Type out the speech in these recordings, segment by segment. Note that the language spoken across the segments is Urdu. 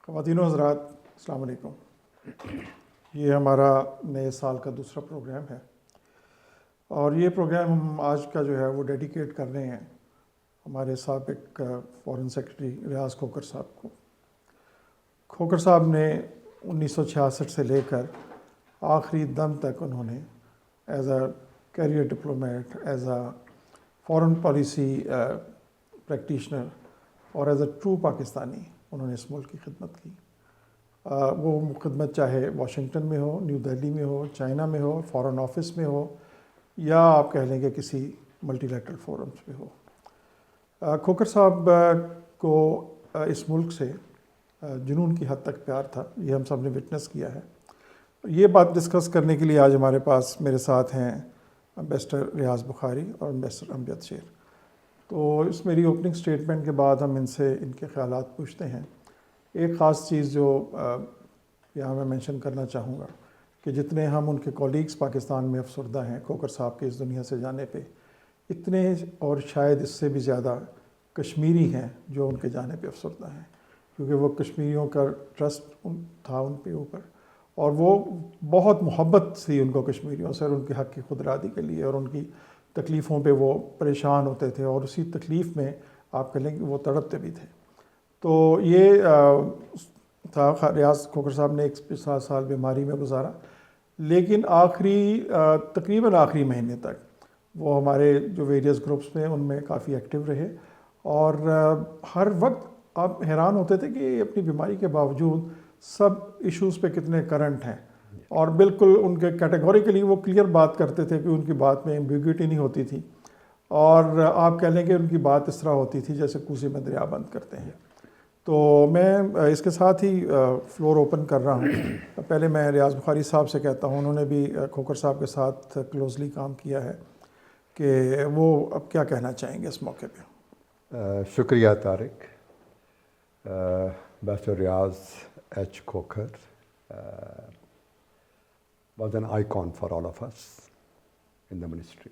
خواتین و حضرات السلام علیکم۔ یہ ہمارا نئے سال کا دوسرا پروگرام ہے اور یہ پروگرام ہم آج کا جو ہے وہ ڈیڈیکیٹ کر رہے ہیں ہمارے سابق فارن سیکرٹری ریاض کھوکھر صاحب کو۔ کھوکھر صاحب نے 1966 سے لے کر آخری دم تک انہوں نے as a career diplomat, as a foreign policy practitioner اور ایز اے ٹرو پاکستانی انہوں نے اس ملک کی خدمت کی۔ وہ خدمت چاہے واشنگٹن میں ہو، نیو دہلی میں ہو، چائنا میں ہو، فارن آفس میں ہو، یا آپ کہہ لیں کہ کسی ملٹی لیٹرل فورمز میں ہو۔ کھوکھر صاحب کو اس ملک سے جنون کی حد تک پیار تھا، یہ ہم سب نے وٹنس کیا ہے۔ یہ بات ڈسکس کرنے کے لیے آج ہمارے پاس میرے ساتھ ہیں امبیسڈر ریاض بخاری اور امبیسڈر امجد شیر۔ تو اس میری اوپننگ سٹیٹمنٹ کے بعد ہم ان سے ان کے خیالات پوچھتے ہیں۔ ایک خاص چیز جو یہاں میں مینشن کرنا چاہوں گا کہ جتنے ہم ان کے کولیگز پاکستان میں افسردہ ہیں کھوکھر صاحب کے اس دنیا سے جانے پہ، اتنے اور شاید اس سے بھی زیادہ کشمیری ہیں جو ان کے جانے پہ افسردہ ہیں، کیونکہ وہ کشمیریوں کا ٹرسٹ تھا ان پہ اوپر، اور وہ بہت محبت تھی ان کو کشمیریوں سے اور ان کے حق کی خود ارادی کے لیے، اور ان کی تکلیفوں پہ وہ پریشان ہوتے تھے اور اسی تکلیف میں آپ کہہ لیں کہ وہ تڑپتے بھی تھے۔ تو یہ تھا ریاض کھوکھر صاحب نے 7 سال بیماری میں گزارا، لیکن تقریباً آخری مہینے تک وہ ہمارے جو ویریس گروپس میں ان میں کافی ایکٹیو رہے، اور ہر وقت آپ حیران ہوتے تھے کہ اپنی بیماری کے باوجود سب ایشوز پہ کتنے کرنٹ ہیں، اور بالکل ان کے کیٹیگوریکلی وہ کلیئر بات کرتے تھے کہ ان کی بات میں ایمبیگوٹی نہیں ہوتی تھی، اور آپ کہہ لیں کہ ان کی بات اس طرح ہوتی تھی جیسے کوزے میں دریا بند کرتے ہیں۔ تو میں اس کے ساتھ ہی فلور اوپن کر رہا ہوں۔ پہلے میں ریاض بخاری صاحب سے کہتا ہوں، انہوں نے بھی کھوکھر صاحب کے ساتھ کلوزلی کام کیا ہے، کہ وہ اب کیا کہنا چاہیں گے اس موقع پہ۔ شکریہ Tariq. Ambassador Riaz H Khokhar was an icon for all of us in the ministry.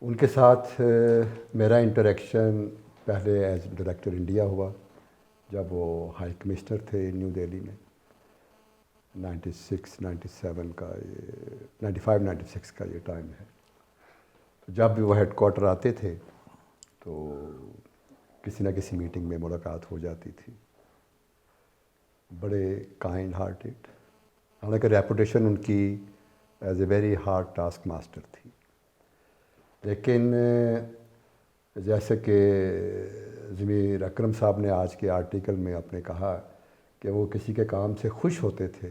ان کے ساتھ میرا انٹریکشن پہلے ایز ڈائریکٹر انڈیا ہوا، جب وہ ہائی کمشنر تھے نیو دہلی میں 96-97 کا 95-96 کا یہ ٹائم ہے۔ جب بھی وہ ہیڈ کوارٹر آتے تھے تو کسی نہ کسی میٹنگ میں ملاقات ہو جاتی تھی۔ بڑے کائنڈ ہارٹڈ، حالانکہ ریپوٹیشن ان کی as a very hard task master تھی، لیکن جیسے کہ ضمیر اکرم صاحب نے آج کے آرٹیکل میں اپنے کہا کہ وہ کسی کے کام سے خوش ہوتے تھے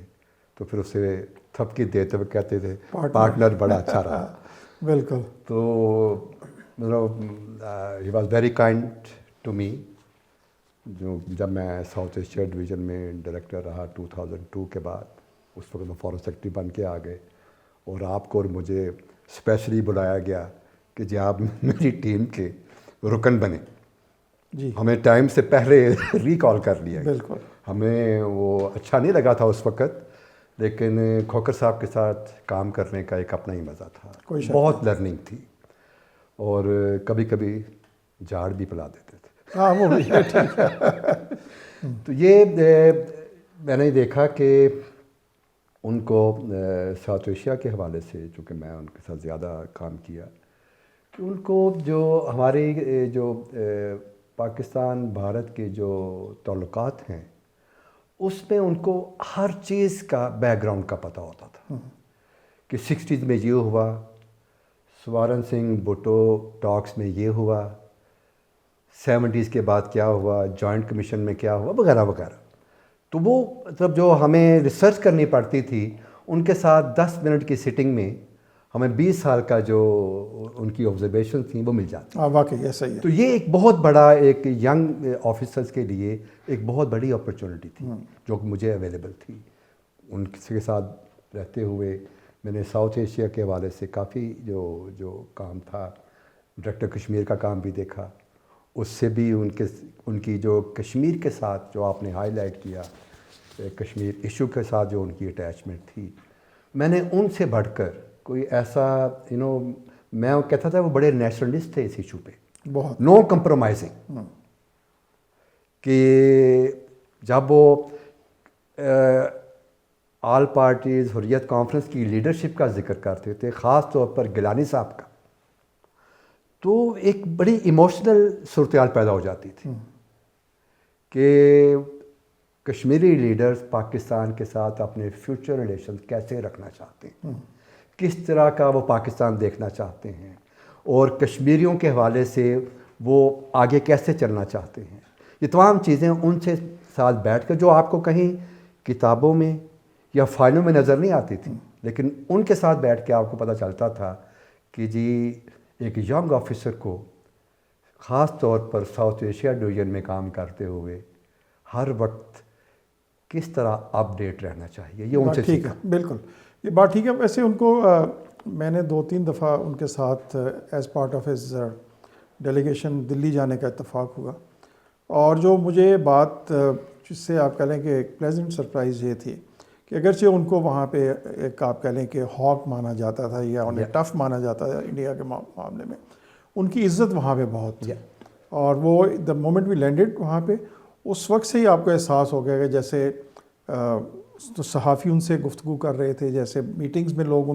تو پھر اسے تھپکی دیتے ہوئے کہتے تھے پارٹنر بڑا اچھا رہا۔ بالکل۔ تو he was very kind to me. جب میں ساؤتھ ایشیا ڈویژن میں ڈائریکٹر رہا 2002 کے بعد، اس وقت میں فارن سیکرٹری بن کے آ گئے، اور آپ کو اور مجھے اسپیشلی بلایا گیا کہ جی آپ میری ٹیم کے رکن بنے۔ جی ہمیں ٹائم سے پہلے ریکال کر لیا۔ بالکل۔ ہمیں وہ اچھا نہیں لگا تھا اس وقت، لیکن کھوکھر صاحب کے ساتھ کام کرنے کا ایک اپنا ہی مزہ تھا، بہت لرننگ تھی، اور کبھی کبھی جھاڑ بھی پلا دیتے تھے۔ ہاں وہ بھی ٹھیک ہے۔ تو یہ میں نے دیکھا کہ ان کو ساؤتھ ایشیا کے حوالے سے، چونکہ میں ان کے ساتھ زیادہ کام کیا، کہ ان کو جو ہماری جو پاکستان بھارت کے جو تعلقات ہیں اس میں ان کو ہر چیز کا بیک گراؤنڈ کا پتہ ہوتا تھا، کہ 60s میں یہ ہوا، سوارن سنگھ بھٹو ٹاکس میں یہ ہوا، 70s کے بعد کیا ہوا، جوائنٹ کمیشن میں کیا ہوا، وغیرہ وغیرہ۔ تو وہ مطلب جو ہمیں ریسرچ کرنی پڑتی تھی، ان کے ساتھ 10 منٹ کی سٹنگ میں ہمیں 20 سال کا جو ان کی آبزرویشن تھیں وہ مل جاتی۔ واقعی ایسا ہی ہے۔ تو یہ ایک بہت بڑا، ایک ینگ آفیسرز کے لیے ایک بہت بڑی اپرچونٹی تھی جو کہ مجھے اویلیبل تھی۔ ان کے ساتھ رہتے ہوئے میں نے ساؤتھ ایشیا کے حوالے سے کافی جو کام تھا، ڈائریکٹر کشمیر کا کام بھی دیکھا، اس سے بھی ان کی جو کشمیر کے ساتھ جو آپ نے ہائی لائٹ کیا، کشمیر ایشو کے ساتھ جو ان کی اٹیچمنٹ تھی، میں نے ان سے بڑھ کر کوئی ایسا میں کہتا تھا وہ بڑے نیشنلسٹ تھے اس ایشو پہ، بہت نو کمپرومائزنگ، کہ جب وہ آل پارٹیز حریت کانفرنس کی لیڈرشپ کا ذکر کرتے تھے، خاص طور پر گیلانی صاحب کا، تو ایک بڑی ایموشنل صورتحال پیدا ہو جاتی تھی کہ کشمیری لیڈرز پاکستان کے ساتھ اپنے فیوچر ریلیشن کیسے رکھنا چاہتے ہیں، کس طرح کا وہ پاکستان دیکھنا چاہتے ہیں، اور کشمیریوں کے حوالے سے وہ آگے کیسے چلنا چاہتے ہیں. یہ تمام چیزیں ان سے ساتھ بیٹھ کر، جو آپ کو کہیں کتابوں میں یا فائلوں میں نظر نہیں آتی تھی، لیکن ان کے ساتھ بیٹھ کے آپ کو پتہ چلتا تھا کہ جی ایک ینگ آفیسر کو خاص طور پر ساؤتھ ایشیا ڈویژن میں کام کرتے ہوئے ہر وقت کس طرح اپ ڈیٹ رہنا چاہیے. یہ ان سے ٹھیک ہے، بالکل یہ بات ٹھیک ہے. ویسے ان کو میں نے 2-3 دفعہ ان کے ساتھ as part of his delegation Delhi جانے کا اتفاق ہوا، اور جو مجھے بات جس سے آپ کہہ لیں کہ ایک پلیزنٹ سرپرائز یہ تھی کہ اگرچہ ان کو وہاں پہ ایک آپ کہہ لیں کہ ہاک مانا جاتا تھا یا انہیں ٹف مانا جاتا تھا انڈیا کے معاملے میں، ان کی عزت وہاں پہ بہت تھی. اور وہ دا مومنٹ وی لینڈڈ وہاں پہ، اس وقت سے ہی آپ کو احساس ہو گیا کہ جیسے تو صحافی ان سے گفتگو کر رہے تھے، جیسے میٹنگز میں لوگ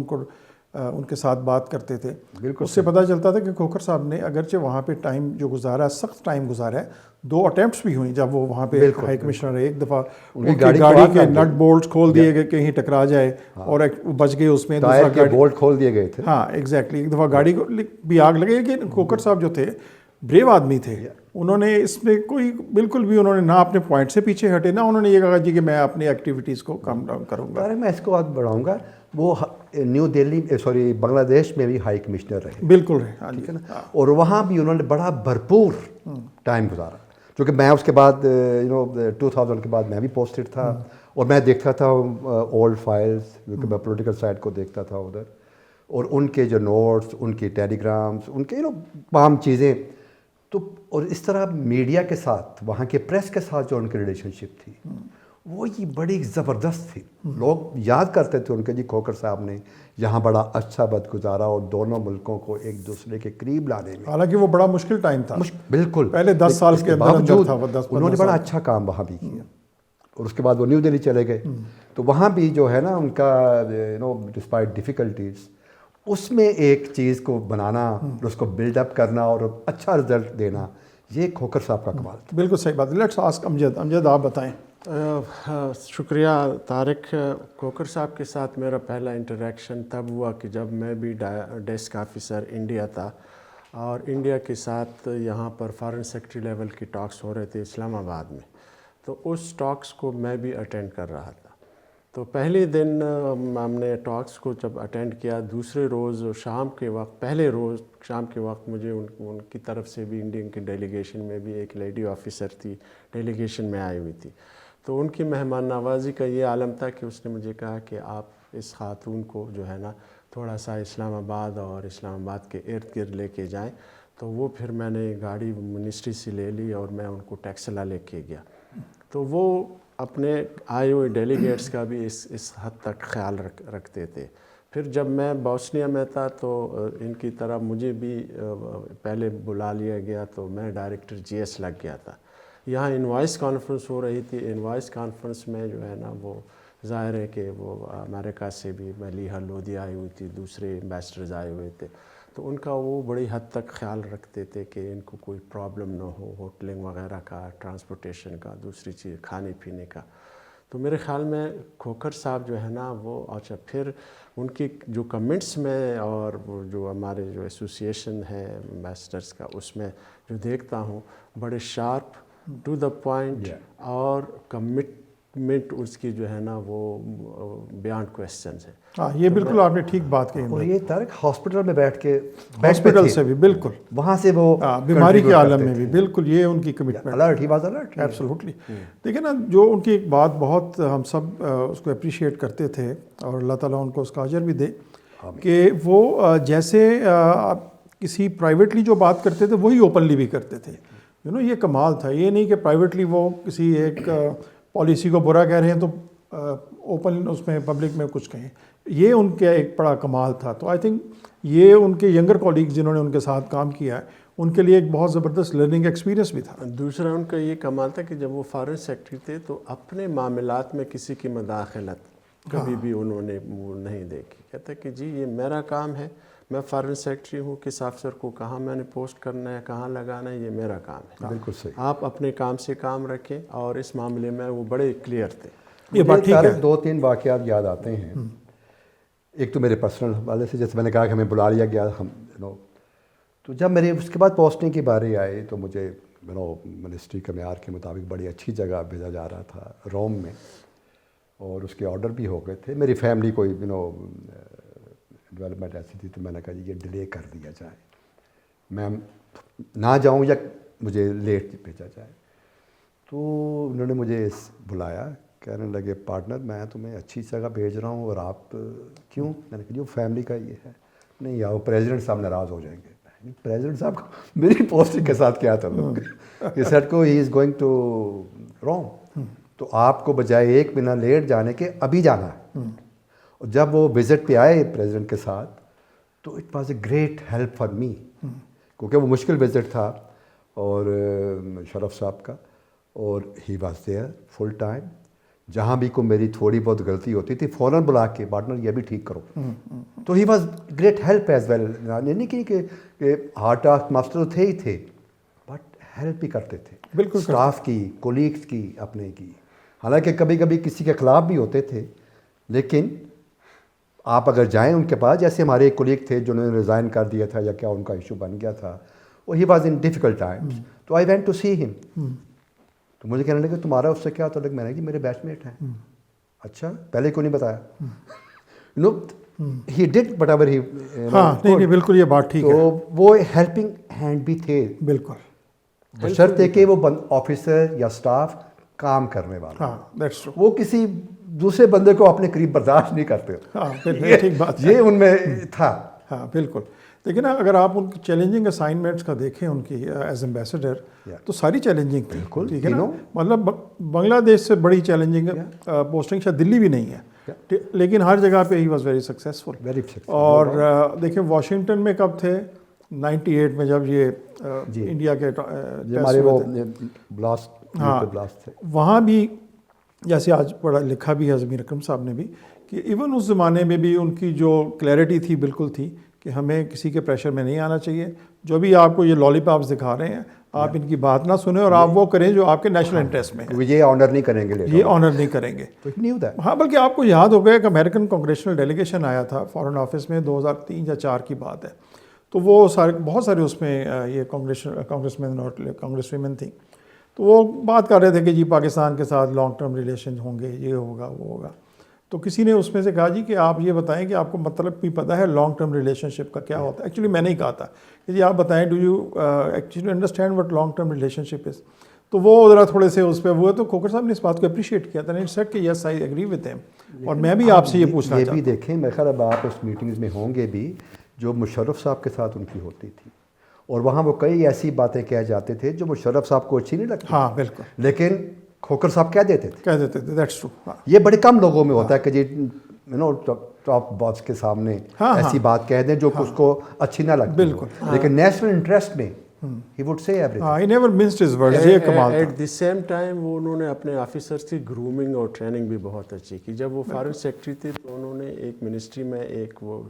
ان کے ساتھ بات کرتے تھے. بالکل اس سے پتہ چلتا تھا کہ کھوکھر صاحب نے اگرچہ وہاں پہ ٹائم جو گزارا، سخت ٹائم گزارا ہے. 2 اٹیمپٹس بھی ہوئیں جب وہ وہاں پہ ہائی کمشنر ہے. ایک دفعہ ان کی گاڑی کے نٹ بولٹس کھول دیے گئے کہیں ٹکرا جائے اور بچ گئے اس میں. ٹائر کے بولٹ کھول دیے گئے تھے. ہاں ایگزیکٹلی. ایک دفعہ گاڑی کو بھی آگ لگے. کہ کھوکھر صاحب جو تھے بریو آدمی تھے، انہوں نے اس میں کوئی بالکل بھی انہوں نے نہ اپنے پوائنٹ سے پیچھے ہٹے، نہ انہوں نے یہ کہا جی کہ میں اپنی ایکٹیویٹیز کو کم ڈاؤن کروں گا. میں اس کو آگے بڑھاؤں گا. وہ نیو دہلی بنگلہ دیش میں بھی ہائی کمشنر رہے. بالکل رہے، ٹھیک ہے نا. اور وہاں بھی انہوں نے بڑا بھرپور ٹائم گزارا، چونکہ میں اس کے بعد 2000 کے بعد میں بھی پوسٹڈ تھا، اور میں دیکھتا تھا اولڈ فائلز، کیونکہ میں پولیٹیکل سائڈ کو دیکھتا تھا ادھر، اور ان کے جو نوٹس، ان کی ٹیلی گرامس، ان کے تمام چیزیں. تو اور اس طرح میڈیا کے ساتھ، وہاں کے پریس کے ساتھ جو ان کی ریلیشن شپ تھی وہ یہ بڑی زبردست تھی. لوگ یاد کرتے تھے ان کے جی کھوکھر صاحب نے یہاں بڑا اچھا وقت گزارا، اور دونوں ملکوں کو ایک دوسرے کے قریب لانے میں. حالانکہ وہ بڑا مشکل ٹائم تھا، بالکل پہلے 10 سال کے باوجود انہوں نے بڑا اچھا کام وہاں بھی کیا. اور اس کے بعد وہ نیو دہلی چلے گئے. تو وہاں بھی جو ہے نا ان کا ڈسپائٹ ڈیفیکلٹیز، اس میں ایک چیز کو بنانا، اس کو بلڈ اپ کرنا اور اچھا رزلٹ دینا، یہ کھوکھر صاحب کا کمال تھا. بالکل صحیح بات. لیٹس آسک امجد آپ بتائیں. شکریہ طارق. کھوکھر صاحب کے ساتھ میرا پہلا انٹریکشن تب ہوا کہ جب میں بھی ڈیسک آفیسر انڈیا تھا، اور انڈیا کے ساتھ یہاں پر فارن سیکرٹری لیول کی ٹاکس ہو رہے تھے اسلام آباد میں. تو اس ٹاکس کو میں بھی اٹینڈ کر رہا تھا. تو پہلے دن ہم نے ٹاکس کو جب اٹینڈ کیا، دوسرے روز شام کے وقت، پہلے روز شام کے وقت مجھے ان کی طرف سے بھی، انڈین کی ڈیلیگیشن میں بھی ایک لیڈی آفیسر تھی ڈیلیگیشن میں آئی ہوئی تھی. تو ان کی مہمان نوازی کا یہ عالم تھا کہ اس نے مجھے کہا کہ آپ اس خاتون کو جو ہے نا تھوڑا سا اسلام آباد اور اسلام آباد کے ارد گرد لے کے جائیں. تو وہ پھر میں نے گاڑی منسٹری سے لے لی اور میں ان کو ٹیکسلا لے کے گیا. تو وہ اپنے آئے ہوئے ڈیلیگیٹس کا بھی اس حد تک خیال رکھتے تھے. پھر جب میں بوسنیا میں تھا تو ان کی طرح مجھے بھی پہلے بلا لیا گیا، تو میں ڈائریکٹر جی ایس لگ گیا تھا. یہاں انوائس کانفرنس ہو رہی تھی. انوائس کانفرنس میں جو ہے نا وہ ظاہر ہے کہ وہ امریکہ سے بھی ملیحہ لودھی آئی ہوئی تھی، دوسرے ایمبیسڈرز آئے ہوئے تھے. تو ان کا وہ بڑی حد تک خیال رکھتے تھے کہ ان کو کوئی پرابلم نہ ہو، ہوٹلنگ وغیرہ کا، ٹرانسپورٹیشن کا، دوسری چیز کھانے پینے کا. تو میرے خیال میں کھوکھر صاحب جو ہے نا وہ، اچھا پھر ان کی جو کمنٹس میں اور وہ جو ہمارے جو ایسوسیشن ہے ایمبیسڈرز کا، اس میں جو دیکھتا ہوں بڑے شارپ، ٹو دا پوائنٹ، اور کمٹمنٹ اس کی جو ہے نا وہ بیانڈ کویسچنز ہے. ہاں یہ بالکل آپ نے ٹھیک بات کہی. اور یہ طارق ہاسپٹل میں بیٹھ کے، ہاسپٹل سے بھی بالکل، وہاں سے وہ بیماری کے عالم میں بھی بالکل یہ ان کی commitment. Alert, he was alert. Absolutely. دیکھیں نا، جو ان کی ایک بات بہت ہم سب اس کو اپریشیٹ کرتے تھے، اور اللہ تعالیٰ ان کو اس کا اجر بھی دے، کہ وہ جیسے کسی پرائیویٹلی جو بات کرتے تھے وہی اوپنلی بھی کرتے تھے. یہ کمال تھا. یہ نہیں کہ پرائیویٹلی وہ کسی ایک پالیسی کو برا کہہ رہے ہیں تو اوپن اس میں پبلک میں کچھ کہیں. یہ ان کا ایک بڑا کمال تھا. تو آئی تھنک یہ ان کے ینگر کولیگز جنہوں نے ان کے ساتھ کام کیا ہے، ان کے لیے ایک بہت زبردست لرننگ ایکسپیرینس بھی تھا. دوسرا ان کا یہ کمال تھا کہ جب وہ فارن سیکرٹری تھے تو اپنے معاملات میں کسی کی مداخلت کبھی بھی انہوں نے وہ نہیں دیکھی. کہتے کہ جی یہ میرا کام ہے, میں فارن سیکرٹری ہوں, کس افسر کو کہاں میں نے پوسٹ کرنا ہے, کہاں لگانا ہے, یہ میرا کام ہے. بالکل صحیح. آپ اپنے کام سے کام رکھیں, اور اس معاملے میں وہ بڑے کلیئر تھے. یہ بات ٹھیک ہے. 2-3 واقعات یاد آتے ہیں. ایک تو میرے پرسنل حوالے سے, جیسے میں نے کہا کہ ہمیں بلا لیا گیا, ہم تو جب میرے اس کے بعد پوسٹنگ کی باری آئی تو مجھے منسٹری کے معیار کے مطابق بڑی اچھی جگہ بھیجا جا رہا تھا روم میں, اور اس کے آرڈر بھی ہو گئے تھے. میری فیملی کوئی ڈیولپمنٹ ایسی تھی تو میں نے کہا جی یہ ڈیلے کر دیا جائے, میں نہ جاؤں یا مجھے لیٹ بھیجا جائے. تو انہوں نے مجھے بلایا, کہنے لگے پارٹنر میں تمہیں اچھی جگہ بھیج رہا ہوں اور آپ کیوں؟ میں نے کہا جو فیملی کا یہ ہے. نہیں یا وہ پریزیڈنٹ صاحب ناراض ہو جائیں گے. پریزیڈنٹ صاحب کو میری پوسٹنگ کے ساتھ کیا تعلق ہے؟ یہ سیٹ کو ہی از گوئنگ ٹو روم, تو آپ کو بجائے 1 مہینہ لیٹ جانے کے ابھی جانا ہے. اور جب وہ وزٹ پہ آئے پریزیڈنٹ کے ساتھ تو it was a great help for me, کیونکہ وہ مشکل وزٹ تھا اور شرف صاحب کا, اور he was there full time. جہاں بھی کوئی میری تھوڑی بہت غلطی ہوتی تھی فوراً بلا کے پارٹنر یہ بھی ٹھیک کرو. تو he was great help as well. نہیں کہ ہارڈ ٹاسک ماسٹر تھے ہی تھے, بٹ ہیلپ بھی کرتے تھے بالکل, اسٹاف کی, کولیگس کی, اپنے کی. حالانکہ کبھی کبھی کسی کے خلاف بھی ہوتے تھے, لیکن آپ اگر جائیں ان کے پاس, جیسے ہمارے ایک کولیگ تھے جنہوں نے ریزائن کر دیا تھا یا کیا ان کا ایشو بن گیا تھا, وہ he was in difficult Times, تو آئی وینٹ ٹو سی ہم. تو مجھے کہنے لگے تمہارا اس سے کیا تعلق؟ میں نے کہ میرے بیچ میٹ ہیں. اچھا پہلے کیوں نہیں بتایا؟ ہی ڈڈ وٹ ایور ہی. ہاں نہیں بالکل یہ بات ٹھیک ہے. تو وہ ہیلپنگ ہینڈ بھی تھے بالکل, بشرطے کہ وہ آفیسر یا اسٹاف کام کرنے والا. ہاں دیٹس ٹرو. وہ کسی دوسرے بندے کو اپنے قریب برداشت نہیں کرتے. ہاں ٹھیک بات, یہ ان میں تھا. ہاں بالکل. لیکن اگر آپ ان کی چیلنجنگ اسائنمنٹس کا دیکھیں ان کی ایز ایمبیسڈر, تو ساری چیلنجنگ تھی. ٹھیک ہے نا, مطلب بنگلہ دیش سے بڑی چیلنجنگ پوسٹنگ شاید دلی بھی نہیں ہے, لیکن ہر جگہ پہ ہی واز ویری سکسیزفل. اور دیکھیں واشنگٹن میں کب تھے؟ 98 میں جب یہ انڈیا کے ہمارے وہ بلاسٹ تھے, وہاں بھی جیسے آج پڑھا لکھا بھی ہے ضمیر اکرم صاحب نے بھی کہ ایون اس زمانے میں بھی ان کی جو کلیئرٹی تھی بالکل تھی کہ ہمیں کسی کے پریشر میں نہیں آنا چاہیے. جو بھی آپ کو یہ لالی پاپس دکھا رہے ہیں آپ ان کی بات نہ سنیں, اور آپ وہ کریں جو آپ کے نیشنل انٹرسٹ میں ہے. یہ آنر نہیں کریں گے, یہ آنر نہیں کریں گے. ہاں بلکہ آپ کو یاد ہو گیا کہ امریکن کانگریشنل ڈیلیگیشن آیا تھا فارن آفس میں 2003 یا 4 کی بات ہے. تو وہ بہت سارے اس میں یہ کانگریس مین اور کانگریس ویمن تھیں. تو وہ بات کر رہے تھے کہ جی پاکستان کے ساتھ لانگ ٹرم ریلیشن ہوں گے, یہ ہوگا وہ ہوگا. تو کسی نے اس میں سے کہا جی کہ آپ یہ بتائیں کہ آپ کو مطلب بھی پتہ ہے لانگ ٹرم ریلیشن شپ کا کیا ہوتا ہے. ایکچولی میں نہیں کہا تھا کہ جی آپ بتائیں do you actually understand what long term relationship is. تو وہ ذرا تھوڑے سے اس پہ وہ, تو کھوکر صاحب نے اس بات کو اپریشیٹ کیا تھا, نے سیڈ کہ یس آئی ایگری ود ہم. اور میں بھی آپ سے یہ پوچھنا چاہتا ہوں, یہ بھی دیکھیں میرے خیال اب آپ اس میٹنگز میں ہوں گے بھی جو مشرف صاحب کے ساتھ ان کی ہوتی تھی, اور وہاں وہ کئی ایسی باتیں کہہ جاتے تھے جو مشرف صاحب کو اچھی نہیں لگتی. ہاں بالکل, لیکن کھوکر صاحب کہہ دیتے تھے. That's true. یہ بڑے کم لوگوں میں ہوتا ہے کہ جی ٹاپ باس کے سامنے ایسی بات کہہ دیں جو اس کو اچھی نہ لگتی. بالکل, لیکن نیشنل انٹرسٹ میں he would say everything. He never minced his words. یہ کمال تھا. ایٹ دی سیم ٹائم وہ انہوں نے اپنے آفیسرس کی گرومنگ اور ٹریننگ بھی بہت اچھی کی. جب وہ فارن سیکرٹری تھے تو انہوں نے ایک منسٹری میں ایک وہ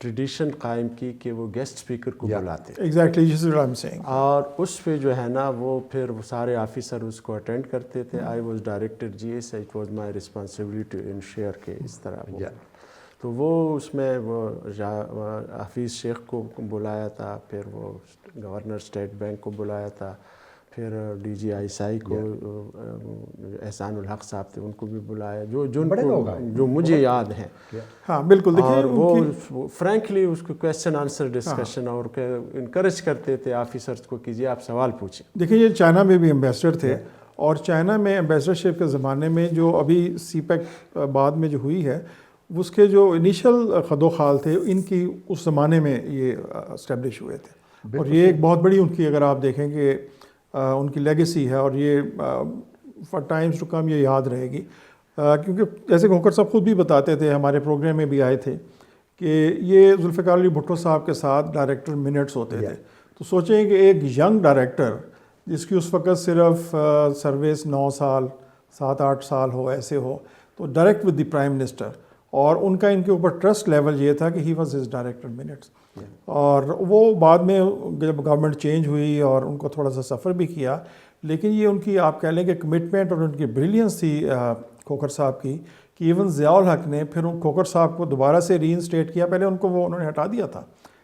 ٹریڈیشن قائم کی کہ وہ گیسٹ اسپیکر کو بلاتے تھے. Exactly, this is what I'm saying. اور اس پہ جو ہے نا وہ پھر سارے آفیسر اس کو اٹینڈ کرتے تھے. I was director G S, it was my responsibility to ensure کہ اس طرح وہ. تو وہ اس میں وہ حفیظ شیخ کو بلایا تھا, پھر وہ گورنر اسٹیٹ بینک کو بلایا تھا, پھر ڈی جی آئی سائی کو احسان الحق صاحب تھے ان کو بھی بلایا, جو مجھے یاد ہیں. ہاں بالکل. اور وہ فرینکلی اس کو کویسچن آنسر ڈسکشن اور انکریج کرتے تھے آفیسرس کو کہ جی آپ سوال پوچھیں. دیکھیں یہ چائنا میں بھی ایمبیسڈر تھے, اور چائنا میں ایمبیسڈرشپ کے زمانے میں جو ابھی سی پیک بعد میں جو ہوئی ہے اس کے جو انیشل خد و خال تھے ان کی اس زمانے میں یہ اسٹیبلش ہوئے تھے. اور یہ ایک بہت بڑی ان کی اگر آپ دیکھیں کہ ان کی لیگیسی ہے, اور یہ فار ٹائمز ٹو کم یہ یاد رہے گی. کیونکہ جیسے کھوکر صاحب خود بھی بتاتے تھے, ہمارے پروگرام میں بھی آئے تھے کہ یہ ذوالفقار علی بھٹو صاحب کے ساتھ ڈائریکٹر منٹس ہوتے تھے. تو سوچیں کہ ایک ینگ ڈائریکٹر جس کی اس وقت صرف سروس 9 سال 7-8 سال ہو ایسے ہو تو direct with the prime minister, اور ان کا ان کے اوپر ٹرسٹ لیول یہ تھا کہ he was his director minutes. اور وہ بعد میں جب گورنمنٹ چینج ہوئی اور ان کو تھوڑا سا سفر بھی کیا, لیکن یہ ان کی آپ کہہ لیں کہ کمٹمنٹ اور ان کی بریلینس تھی کھوکھر صاحب کی کہ ایون ضیاء الحق نے پھر کھوکھر صاحب کو دوبارہ سے ری انسٹیٹ کیا. پہلے ان کو انہوں نے ہٹا دیا تھا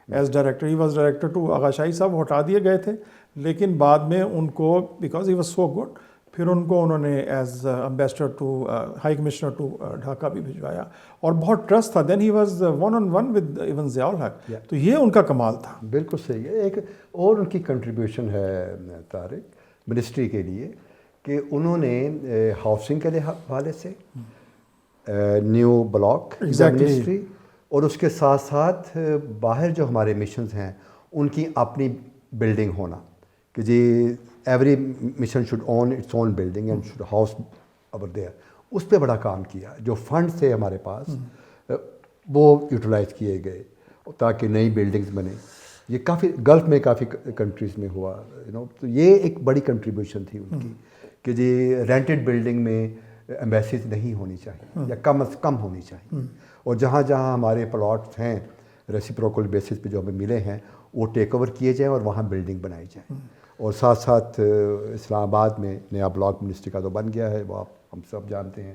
as director, he was director to Agha Shahi صاحب, وہ ہٹا دیے گئے تھے, لیکن بعد میں ان کو because he was so good پھر ان کو انہوں نے as ambassador to high commissioner to Dhaka بھی بھجوایا, اور بہت ٹرسٹ تھا. Then he was 1-on-1 with even Zia ul-Haq. تو یہ ان کا کمال تھا. بالکل صحیح ہے. ایک اور ان کی کنٹریبیوشن ہے طارق منسٹری کے لیے کہ انہوں نے ہاؤسنگ کے حوالے سے نیو بلاک منسٹری, اور اس کے ساتھ ساتھ باہر جو ہمارے مشنز ہیں ان کی اپنی بلڈنگ ہونا کہ جی every mission should own its own building and should house over there. اس پہ بڑا کام کیا. جو فنڈ تھے ہمارے پاس وہ یوٹیلائز کیے گئے تاکہ نئی بلڈنگز بنے. یہ کافی گلف میں کافی کنٹریز میں ہوا تو یہ ایک بڑی کنٹریبیوشن تھی ان کی کہ جی رینٹڈ بلڈنگ میں ایمبیسیز نہیں ہونی چاہیے یا کم از کم ہونی چاہیے, اور جہاں جہاں ہمارے پلاٹس ہیں ریسیپروکل بیسس پہ جو ہمیں ملے ہیں وہ ٹیک اوور کیے جائیں اور وہاں بلڈنگ بنائی جائیں. اور ساتھ ساتھ اسلام آباد میں نیا بلاک منسٹری کا تو بن گیا ہے, وہ ہم سب جانتے ہیں.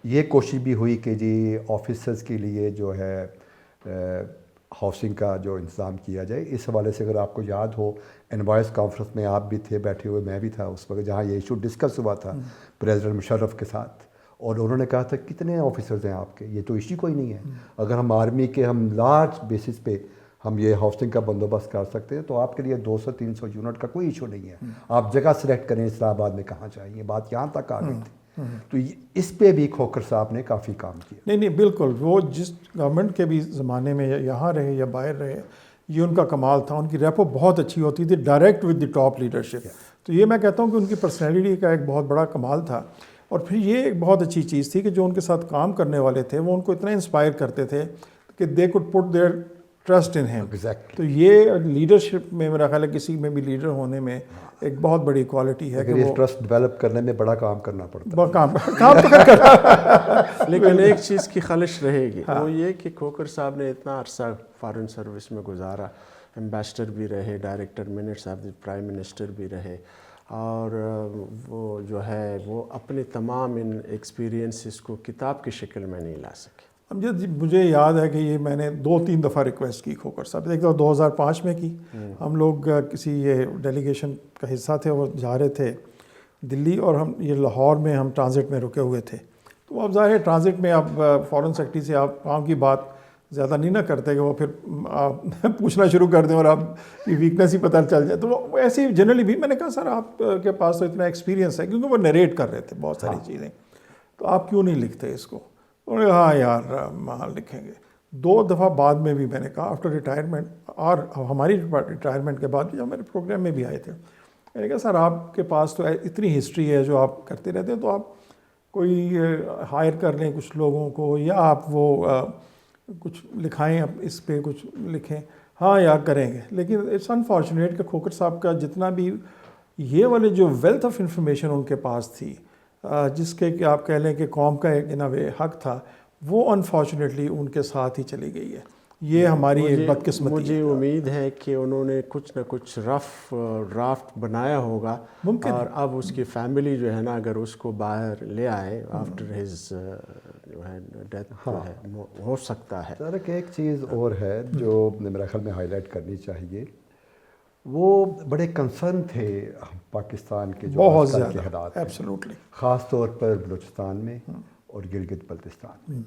یہ کوشش بھی ہوئی کہ جی آفیسرز کے لیے جو ہے ہاؤسنگ کا جو انتظام کیا جائے. اس حوالے سے اگر آپ کو یاد ہو انوائس کانفرنس میں آپ بھی تھے بیٹھے ہوئے, میں بھی تھا اس وقت جہاں یہ ایشو ڈسکس ہوا تھا پریزیڈنٹ مشرف کے ساتھ, اور انہوں نے کہا تھا کتنے آفیسرز ہیں آپ کے, یہ تو ایشو کوئی نہیں ہے. اگر ہم آرمی کے ہم لارج بیسس پہ ہم یہ ہاؤسنگ کا بندوبست کر سکتے ہیں تو آپ کے لیے 200-300 یونٹ کا کوئی ایشو نہیں ہے. آپ جگہ سلیکٹ کریں اسلام آباد میں کہاں چاہیے. بات یہاں تک آ گئی تھی. تو اس پہ بھی کھوکھر صاحب نے کافی کام کیا. نہیں بالکل, وہ جس گورنمنٹ کے بھی زمانے میں یہاں رہے یا باہر رہے, یہ ان کا کمال تھا. ان کی ریپو بہت اچھی ہوتی تھی direct with the top leadership. تو یہ میں کہتا ہوں کہ ان کی پرسنالٹی کا ایک بہت بڑا کمال تھا. اور پھر یہ ایک بہت اچھی چیز تھی کہ جو ان کے ساتھ کام کرنے والے تھے وہ ان کو اتنا انسپائر کرتے تھے کہ they could put their trust in him. Exactly. تو یہ لیڈرشپ میں میرا خیال ہے کسی میں بھی لیڈر ہونے میں ایک بہت بڑی کوالٹی ہے کہ وہ ٹرسٹ ڈیولپ کرنے میں بڑا کام کرنا پڑتا ہے. کام تو کرنا. لیکن ایک چیز کی خلش رہے گی, وہ یہ کہ کھوکھر صاحب نے اتنا عرصہ فارن سروس میں گزارا, امبیسڈر بھی رہے, director minutes of the prime minister بھی رہے, اور وہ جو ہے وہ اپنے تمام ان ایکسپیرینسز کو کتاب کی شکل میں نہیں لا سکے. مجھے یاد ہے کہ یہ میں نے 2-3 دفعہ ریکویسٹ کی کھوکھر صاحب. ایک دفعہ 2005 میں کی, ہم لوگ کسی یہ ڈیلیگیشن کا حصہ تھے اور جا رہے تھے دلی, اور ہم یہ لاہور میں ہم ٹرانزٹ میں رکے ہوئے تھے. تو اب ظاہر ہے ٹرانزٹ میں آپ فارن سیکرٹری سے آپ کام کی بات زیادہ نہیں نہ کرتے کہ وہ پھر آپ پوچھنا شروع کر دیں اور آپ کی ویکنیس ہی پتہ چل جائے. تو وہ ایسے ہی جنرلی بھی میں نے کہا سر آپ کے پاس تو اتنا ایکسپیرینس ہے, کیونکہ وہ نریٹ کر رہے تھے بہت ساری چیزیں, تو آپ کیوں نہیں لکھتے اس کو. انہوں نے کہا ہاں یار ہاں لکھیں گے. 2 دفعہ بعد میں بھی میں نے کہا آفٹر ریٹائرمنٹ, اور ہماری ریٹائرمنٹ کے بعد بھی جو ہمارے پروگرام میں بھی آئے تھے, میں نے کہا سر آپ کے پاس تو اتنی ہسٹری ہے جو آپ کرتے رہتے ہیں, تو آپ کوئی ہائر کر لیں کچھ لوگوں کو, یا آپ وہ کچھ لکھائیں, اس پہ کچھ لکھیں. ہاں یار کریں گے. لیکن اٹس انفارچونیٹ کہ کھوکھر صاحب کا جتنا بھی یہ والے جو ویلتھ آف انفارمیشن ان کے پاس تھی, جس کے کہ آپ کہہ لیں کہ قوم کا ایک جناب حق تھا, وہ انفارچونیٹلی ان کے ساتھ ہی چلی گئی ہے. یہ ہماری ایک بدقسمتی ہے. مجھے امید ہے کہ انہوں نے کچھ نہ کچھ رف ڈرافٹ بنایا ہوگا, اور اب اس کی فیملی جو ہے نا اگر اس کو باہر لے آئے آفٹر ہز جو ہے ڈیتھ ہو سکتا ہے. سر ایک چیز اور ہے جو میرا خیال میں ہائی لائٹ کرنی چاہیے, وہ بڑے کنسرن تھے پاکستان کے جو بہت آج کل کے زیادہ حالات ایبسلیوٹلی, خاص طور پر بلوچستان میں اور گلگت بلتستان میں.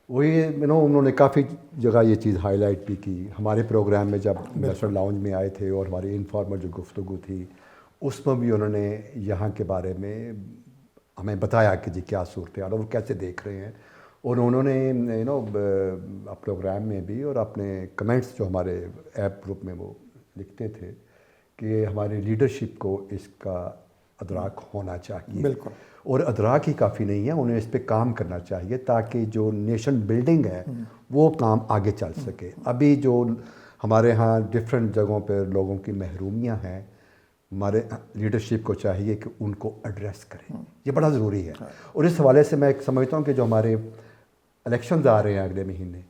وہی انہوں نے کافی جگہ یہ چیز ہائی لائٹ بھی کی. ہمارے پروگرام میں جب نیشنل لاؤنج میں آئے تھے اور ہماری انفارمل جو گفتگو تھی اس میں بھی انہوں نے یہاں کے بارے میں ہمیں بتایا کہ جی کیا صورتحال ہے, وہ کیسے دیکھ رہے ہیں. اور انہوں نے پروگرام میں بھی اور اپنے کمنٹس جو ہمارے ایپ گروپ میں وہ لکھتے تھے کہ ہماری لیڈرشپ کو اس کا ادراک ہونا چاہیے. بالکل. اور ادراک ہی کافی نہیں ہے, انہیں اس پہ کام کرنا چاہیے تاکہ جو نیشن بلڈنگ ہے وہ کام آگے چل سکے. ابھی جو ہمارے ہاں ڈفرینٹ جگہوں پہ لوگوں کی محرومیاں ہیں، ہمارے لیڈرشپ کو چاہیے کہ ان کو ایڈریس کریں، یہ بڑا ضروری ہے. اور اس حوالے سے میں ایک سمجھتا ہوں کہ جو ہمارے الیکشنز آ رہے ہیں اگلے مہینے،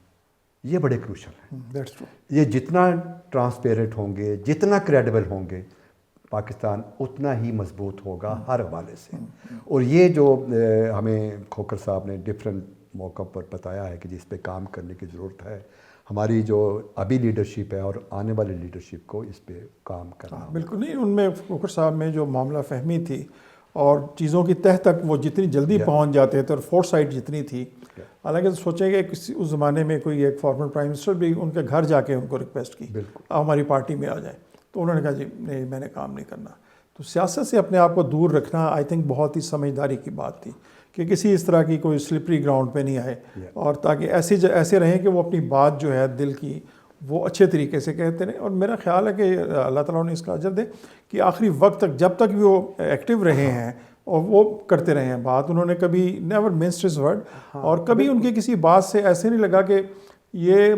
یہ بڑے کروشل ہیں. That's true. یہ جتنا ٹرانسپیرنٹ ہوں گے، جتنا کریڈیبل ہوں گے، پاکستان اتنا ہی مضبوط ہوگا ہر حوالے سے. اور یہ جو ہمیں کھوکھر صاحب نے ڈفرینٹ موقع پر بتایا ہے کہ جس پہ کام کرنے کی ضرورت ہے، ہماری جو ابھی لیڈرشپ ہے اور آنے والی لیڈرشپ کو اس پہ کام کرنا. بالکل نہیں، ان میں کھوکھر صاحب میں جو معاملہ فہمی تھی اور چیزوں کی تہ تک وہ جتنی جلدی پہنچ جاتے تھے اور فور سائٹ جتنی تھی. حالانکہ سوچیں کہ اس زمانے میں کوئی ایک فارمر پرائم منسٹر بھی ان کے گھر جا کے ان کو ریکویسٹ کی آپ ہماری پارٹی میں آ جائیں، تو انہوں نے کہا جی نہیں، میں نے کام نہیں کرنا. تو سیاست سے اپنے آپ کو دور رکھنا آئی تھنک بہت ہی سمجھداری کی بات تھی کہ کسی اس طرح کی کوئی سلپری گراؤنڈ پہ نہیں آئے، اور تاکہ ایسے رہیں کہ وہ اپنی بات جو ہے دل کی وہ اچھے طریقے سے کہتے رہیں. اور میرا خیال ہے کہ اللہ تعالیٰ نے اس کا اجر دے کہ آخری وقت تک جب تک بھی وہ ایکٹیو رہے ہیں اور وہ کرتے رہے ہیں بات، انہوں نے کبھی نیور مسڈ ہز ورڈ، اور کبھی ان کی کسی بات سے ایسے نہیں لگا کہ یہ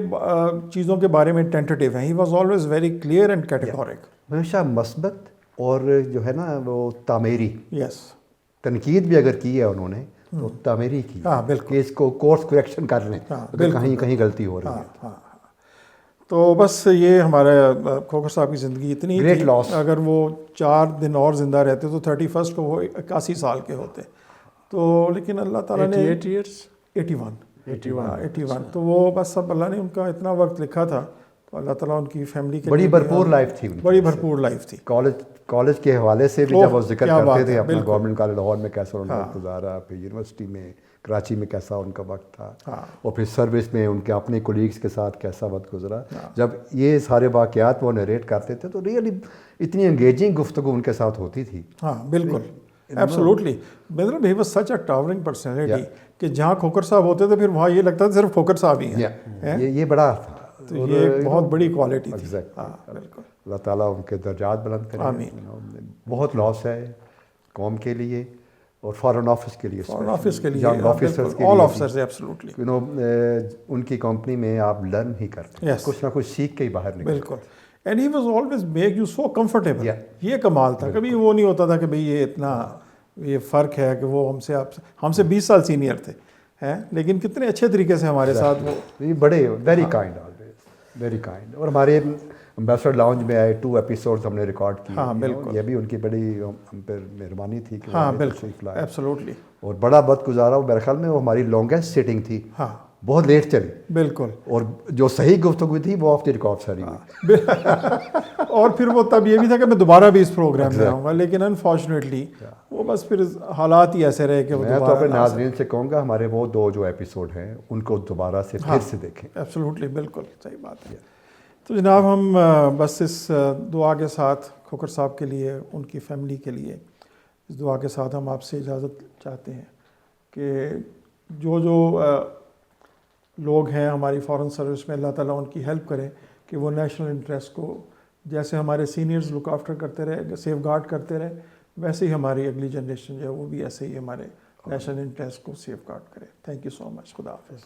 چیزوں کے بارے میں ٹینٹیٹیو ہیں. He was always very clear and categoric. ہمیشہ مثبت اور جو ہے نا وہ تعمیری. یس. تنقید بھی اگر کی ہے انہوں نے تو تعمیری کی کہ اس کو کورس کریکشن کر لیں اگر کہیں غلطی ہو رہی ہے. تو بس یہ ہمارا کھوکھر صاحب کی زندگی اتنی تھی. اگر وہ 4 دن اور زندہ رہتے تو 31 کو وہ 81 سال کے ہوتے. تو لیکن اللہ تعالیٰ نے 81 تو وہ بس اب اللہ نے ان کا اتنا وقت لکھا تھا، تو اللہ تعالیٰ ان کی فیملی کے بڑی بھرپور لائف تھی. بڑی بھرپور لائف تھی. کالج کے حوالے سے بھی جب وہ ذکر کرتے تھے اپنا گورنمنٹ کالج لاہور میں کیسا انہوں نے گزارا، پھر یونیورسٹی میں کراچی میں کیسا ان کا وقت تھا، اور پھر سروس میں ان کے اپنے کولیگز کے ساتھ کیسا وقت گزرا. جب یہ سارے واقعات وہ نریٹ کرتے تھے تو ریئلی اتنی انگیجنگ گفتگو ان کے ساتھ ہوتی تھی. ہاں بالکل، ایبسولوٹلی. مطلب he was such a towering personality کہ جہاں کھوکھر صاحب ہوتے تھے پھر وہاں یہ لگتا تھا صرف کھوکھر صاحب ہی ہیں. یہ بڑا تھا. تو یہ ایک بہت بڑی کوالٹی تھی. بالکل. اللہ تعالیٰ ان کے درجات بلند کرے. آمین. بہت لاس ہے قوم کے لیے اور فارن آفس کے لیے، فارن آفس کے لیے، ینگ آفیسرز کے آل لیے. Officers absolutely. ان کی کمپنی میں آپ لرن ہی کرتے ہیں، کچھ نہ کچھ سیکھ کے ہی باہر نکلتے. بالکل. And he was always make you so comfortable. یہ کمال تھا. کبھی وہ نہیں ہوتا تھا کہ بھئی یہ اتنا یہ فرق ہے کہ وہ ہم سے 20 سال سینئر تھے ہیں، لیکن کتنے اچھے طریقے سے ہمارے ساتھ وہ بڑے very kind, always very kind. اور ہمارے امبیسڈر لاؤنج میں آئے 2 ایپیسوڈز ہم نے ریکارڈ کیے. ہاں بالکل. یہ بھی ان کی بڑی ہم پر مہربانی تھی کہ ہاں بالکل ایبسولوٹلی. اور بڑا وقت گزارا. وہ میرے خیال میں وہ ہماری لانگیسٹ سیٹنگ تھی. ہاں بہت لیٹ چلی. بالکل. اور جو صحیح گفتگو تھی وہ آف دی ریکارڈ ساری ہوئی. اور پھر وہ تب یہ بھی تھا کہ میں دوبارہ بھی اس پروگرام میں آؤں گا، لیکن انفارچونیٹلی وہ بس پھر حالات ہی ایسے رہے کہ وہ میں تو اپنے ناظرین سے کہوں گا ہمارے وہ 2 جو ایپیسوڈ ہیں ان کو دوبارہ سے پھر سے دیکھیں. ایبسولوٹلی بالکل صحیح بات ہے. تو جناب ہم بس اس دعا کے ساتھ کھوکھر صاحب کے لیے، ان کی فیملی کے لیے، اس دعا کے ساتھ ہم آپ سے اجازت چاہتے ہیں کہ جو لوگ ہیں ہماری فارن سروس میں، اللہ تعالیٰ ان کی ہیلپ کرے کہ وہ نیشنل انٹرسٹ کو جیسے ہمارے سینئرز لک آفٹر کرتے رہے، سیف گارڈ کرتے رہے، ویسے ہی ہماری اگلی جنریشن جو ہے وہ بھی ایسے ہی ہمارے نیشنل انٹرسٹ کو سیف گارڈ کرے. تھینک یو سو مچ. خدا حافظ.